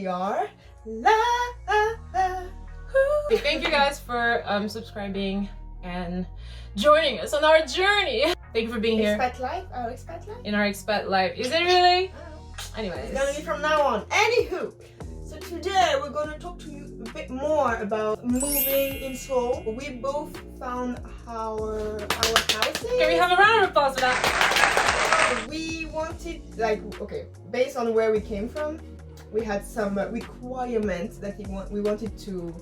we are live. Thank you guys for subscribing and joining us on our journey. Thank you for being here. Expat life, our expat life. In our expat life. Is it really? Anyways. It's gonna be from now on. Anywho, so today we're gonna talk to you a bit more about moving in Seoul. We both found our houses. Can we have a round of applause for that? We wanted, okay, based on where we came from, we had some requirements that we wanted to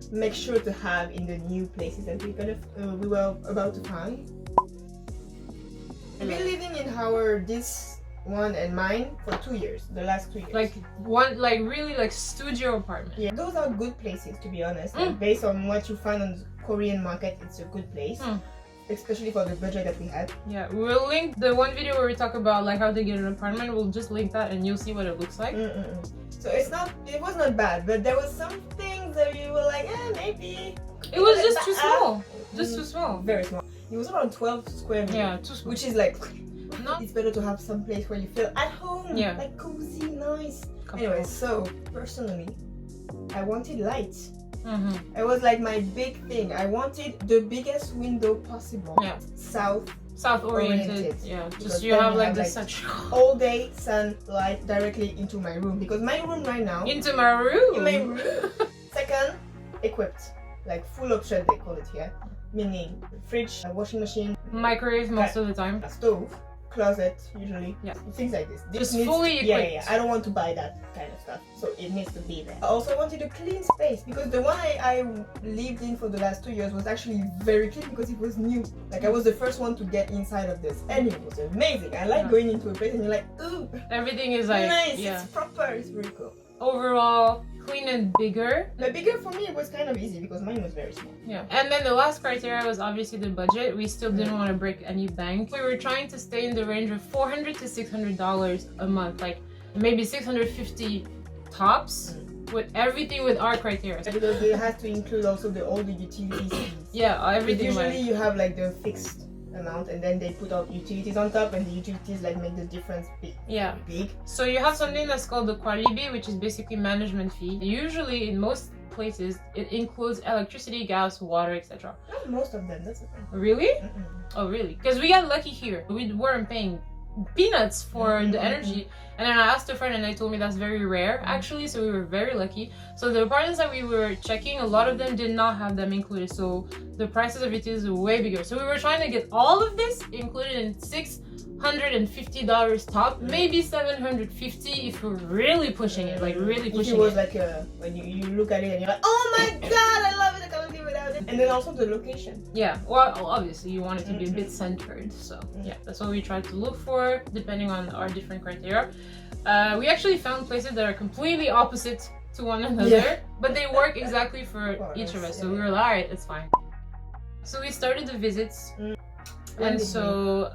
make sure to have in the new places that we were about to find. We've been living in this one and mine for 2 years, the last 2 years. Really studio apartment. Yeah, those are good places, to be honest. Like, based on what you find on the Korean market, it's a good place. Especially for the budget that we had. Yeah, we'll link the one video where we talk about how to get an apartment. We'll just link that and you'll see what it looks like. So it was not bad, but there was some things that you were like, maybe. It was just too small. Just too small. Very small. It was around 12 square meters. Yeah, too small. Which is it's better to have some place where you feel at home. Yeah. Like cozy, nice. Anyway, so personally, I wanted light. It was my big thing. I wanted the biggest window possible. Yeah. South oriented. Yeah. Just you have the sunshine. All day sunlight directly into my room, because my room right now. Into my room. In my room. Second, equipped, full option they call it here, meaning fridge, washing machine, microwave most of the time, stove, closet usually, things like this. Just fully equipped. Yeah. I don't want to buy that kind of stuff, so it needs to be there. I also wanted a clean space, because the one I lived in for the last 2 years was actually very clean because it was new. I was the first one to get inside of this, and it was amazing. I like going into a place and you're like, ooh, everything is nice, it's proper, it's really cool. Overall, clean and bigger. The bigger for me, it was kind of easy because mine was very small. Yeah. And then the last criteria was obviously the budget. We still didn't want to break any bank. We were trying to stay in the range of $400 to $600 a month, maybe $650 tops, with everything with our criteria. Because it has to include also all the utilities fees. Yeah, everything. Usually you have the fixed amount, and then they put out utilities on top, and the utilities make the difference big. Yeah. Big. So you have something that's called the kwalibi, which is basically management fee. Usually in most places it includes electricity, gas, water, etc. Not most of them, that's the thing. Really? Oh really? Because we got lucky here. We weren't paying peanuts for the energy, and then I asked a friend and they told me that's very rare actually, so we were very lucky. So the apartments that we were checking, a lot of them did not have them included, so the prices of utilities were way bigger. So we were trying to get all of this included in $650 top, maybe $750 if we're really pushing it, really pushing it. It was when you look at it and you're like, oh my god, I love it, I can't live without it. And then also the location. Yeah, well obviously you want it to be a bit centered, so yeah, that's what we tried to look for depending on our different criteria. We actually found places that are completely opposite to one another, but they work exactly for each of us, so we were like, alright, it's fine. So we started the visits. And so,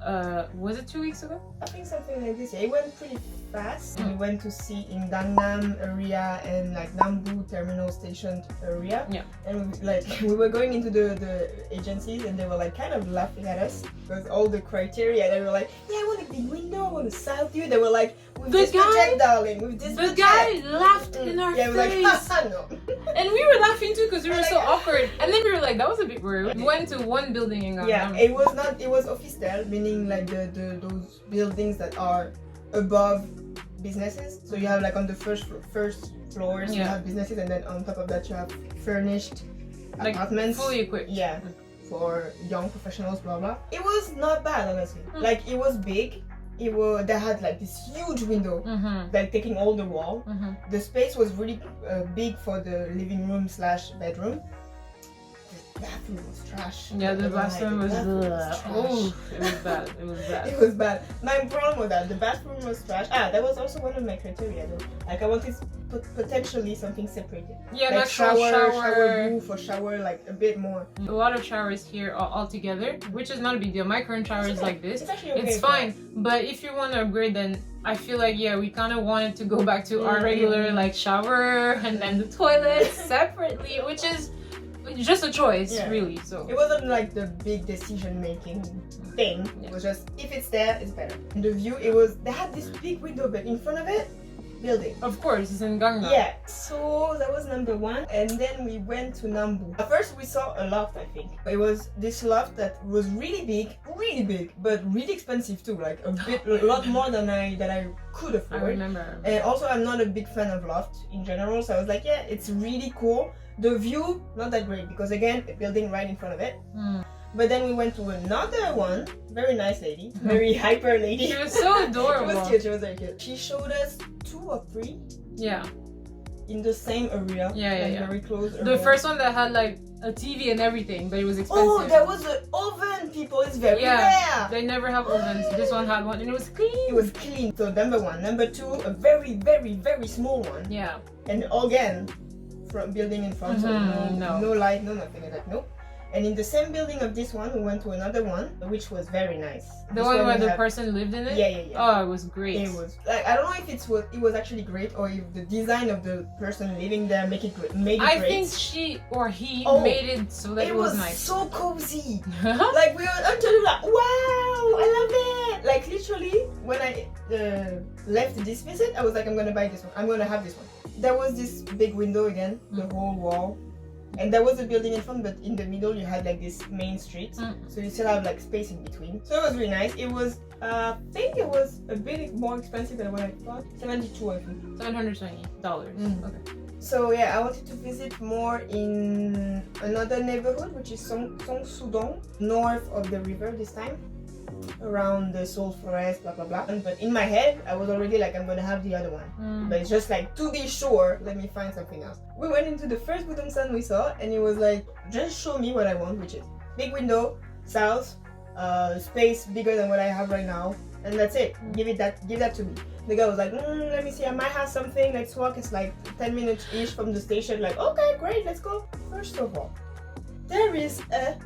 was it 2 weeks ago? I think something like this. It went pretty fast. We went to see in Gangnam area and Nambu terminal station area. Yeah. And we were going into the agencies, and they were kind of laughing at us because all the criteria. They were like, yeah, I want a big window, I want a south view. They were like, with this budget, darling, with this budget. The guy laughed in our face. We were like, haha, no. And we were laughing too because we were so awkward. And then we were like, that was a bit weird. We went to one building in Gangnam. Yeah, it was official, meaning those buildings that are above businesses. So you have on the first floors you have businesses, and then on top of that you have furnished apartments, fully equipped. Yeah, for young professionals, blah blah. It was not bad, honestly. It was big. They had this huge window, taking all the wall. The space was really big for the living room / bedroom. The bathroom was trash. Yeah, the bathroom was trash. Oh, it was bad. It was bad. It was bad. My problem with that, the bathroom was trash. That was also one of my criteria though. I wanted potentially something separated. Yeah, shower booth or shower a bit more. A lot of showers here are all together, which is not a big deal. My current shower is like this. It's actually okay. It's fine. But if you want to upgrade, then I feel we kind of wanted to go back to our regular shower and then the toilet separately, which is just a choice, really. So it wasn't the big decision making thing. It was just, if it's there, it's better. And the view, they had this big window, but in front of it building. Of course, it's in Gangnam. Yeah, so that was number one, and then we went to Nambu. At first we saw a loft, I think. It was this loft that was really big, but really expensive too, like a lot more than I could afford. I remember. And also I'm not a big fan of loft in general, so I was like, yeah, it's really cool. The view, not that great, because again, a building right in front of it. But then we went to another one, very nice lady, very hyper lady. She was so adorable. She was cute, she was very cute. She showed us 2 or 3. Yeah. In the same area. Yeah. Very close area. The first one that had like a TV and everything, but it was expensive. Oh, there was an oven, people. It's very rare. They never have ovens. This one had one and it was clean. It was clean. So number one. Number two, a very, very, very small one. Yeah. And again, from building in front, so no light, no nothing like that. Nope. And in the same building of this one, we went to another one, which was very nice. The one where the person lived in it? Yeah. Oh, it was great. It was like, I don't know if it was actually great or if the design of the person living there made it great. I think she or he made it so that it was nice. So cozy. Like we were until like, wow, I love it. Like literally, when I left this visit, I was like, I'm gonna buy this one. I'm gonna have this one. There was this big window again, the whole wall. And there was a building in front, but in the middle you had like this main street, so you still have like space in between. So it was really nice. It was, I think it was a bit more expensive than what I thought. 72, I think. $720. Okay. So yeah, I wanted to visit more in another neighborhood, which is Song Sudong, north of the river this time, around the Seoul Forest, blah blah blah. But in my head, I was already like, I'm gonna have the other one. But it's just like, to be sure, let me find something else. We went into the first Budongsan we saw, and it was like, just show me what I want, which is big window, south, space bigger than what I have right now, and that's it. Give that to me. The guy was like, let me see, I might have something. Let's walk. It's like 10 minutes ish from the station. Like, okay, great, let's go. First of all, there is a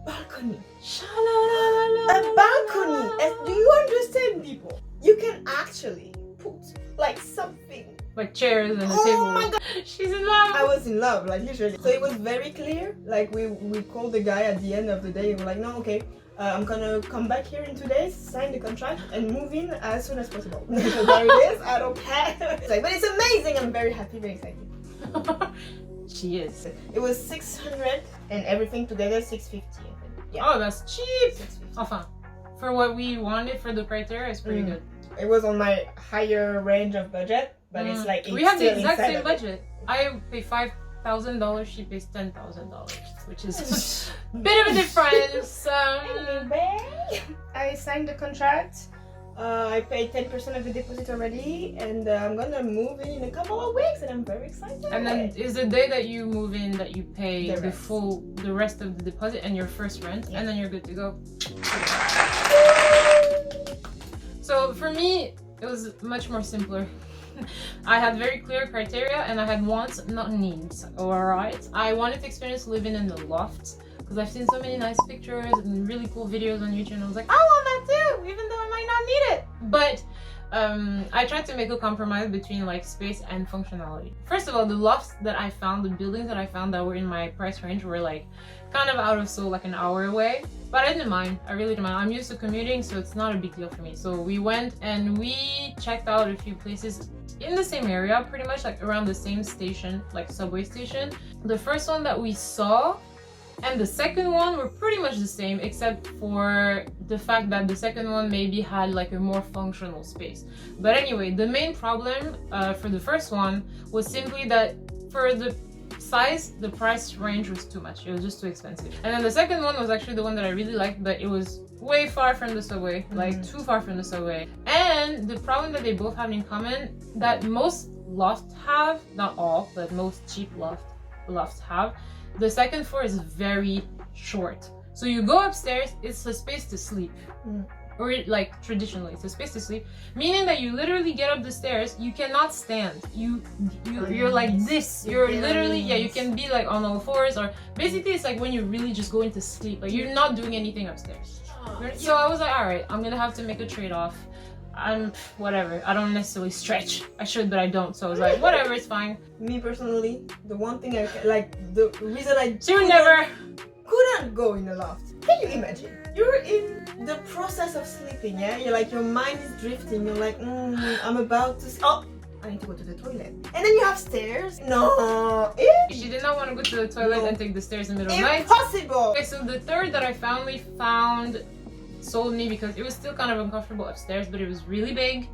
balcony. A balcony. And do you understand, people? You can actually put like something, like chairs and a table. Oh my god, she's in love. I was in love, like literally. So it was very clear. Like we called the guy at the end of the day. We were like, no, okay, I'm gonna come back here in 2 days, sign the contract, and move in as soon as possible. So there it is. I don't care. It's like, but it's amazing. I'm very happy, very excited. She is. It was 600 and everything together 650. Yeah. Oh, that's cheap. Enfin, for what we wanted for the criteria, it's pretty good. It was on my higher range of budget, but it's like we have the exact same budget. I pay $5,000. She pays $10,000, which is a bit of a difference. I signed the contract. I paid 10% of the deposit already, and I'm gonna move in a couple of weeks, and I'm very excited. And then is the day that you move in that you pay the rest of the deposit and your first rent, and then you're good to go. So for me, it was much more simpler. I had very clear criteria, and I had wants, not needs. Alright, I wanted to experience living in the loft, because I've seen so many nice pictures and really cool videos on YouTube, and I was like, I want that too, even though I might not need it. But I tried to make a compromise between like space and functionality. First of all, the lofts that I found, the buildings that I found that were in my price range were like kind of out of Seoul, like an hour away. But I didn't mind. I really didn't mind. I'm used to commuting, so it's not a big deal for me. So we went and we checked out a few places in the same area, pretty much like around the same station, like subway station. The first one that we saw and the second one were pretty much the same, except for the fact that the second one maybe had like a more functional space. But anyway, the main problem for the first one was simply that for the size, the price range was too much. It was just too expensive. And then the second one was actually the one that I really liked, but it was way far from the subway, like too far from the subway. And the problem that they both have in common, that most lofts have, not all, but most cheap lofts have, the second floor is very short. So you go upstairs, it's a space to sleep. Or like traditionally, it's a space to sleep. Meaning that you literally get up the stairs, you cannot stand. You're like this. You're literally, you can be like on all fours, or basically it's like when you really just go into sleep. Like you're not doing anything upstairs. So I was like, alright, I'm gonna have to make a trade-off. Whatever, I don't necessarily stretch. I should, but I don't. So I was like, whatever, it's fine. Me personally, the one thing I like, the reason I couldn't go in a loft. Can you imagine? You're in the process of sleeping, yeah? You're like, your mind is drifting. You're like, I'm about to. Oh, I need to go to the toilet. And then you have stairs. No. She did not want to go to the toilet and take the stairs in the middle of the night. Impossible. Okay, so the third that I finally found sold me because it was still kind of uncomfortable upstairs, but it was really big.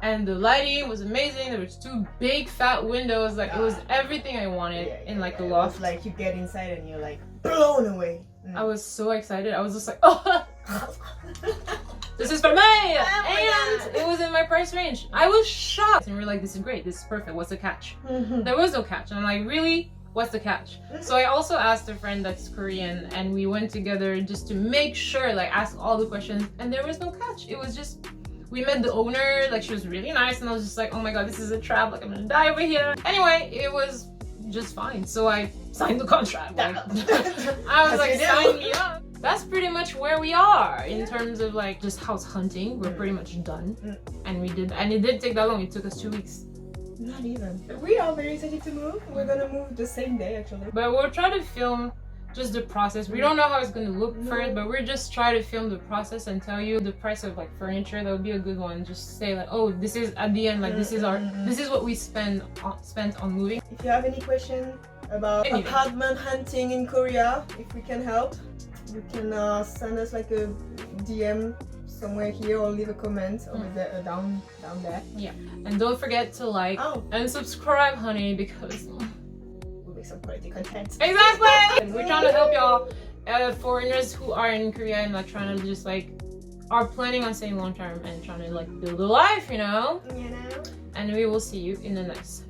And the lighting was amazing. There was 2 big fat windows. Like, it was everything I wanted in like the loft. Like, you get inside and you're like blown away. I was so excited. I was just like, oh, this is for me! And it was in my price range. I was shocked. And we were like, this is great. This is perfect. What's the catch? There was no catch. And I'm like, really? What's the catch? So I also asked a friend that's Korean, and we went together just to make sure, like, ask all the questions. And there was no catch. It was just, we met the owner. Like, she was really nice. And I was just like, oh my God, this is a trap. Like, I'm gonna die over here. Anyway, it was just fine. So I signed the contract. Like, I was like, sign me up. That's pretty much where we are in terms of like just house hunting. We're pretty much done, and it did take that long. It took us 2 weeks. Not even. We are very excited to move. We're gonna move the same day actually. But we'll try to film just the process. We don't know how it's gonna look first, but we're just trying to film the process and tell you the price of like furniture. That would be a good one. Just say like, oh, this is at the end, like this is what we spent on moving. If you have any question about apartment hunting in Korea, if we can help, you can send us like a DM somewhere here or leave a comment over there, down there. Yeah, and don't forget to like and subscribe, honey, because we'll make some quality content. Exactly. We're trying to help y'all, foreigners who are in Korea and like trying to just like are planning on staying long term and trying to like build a life, you know. And we will see you in the next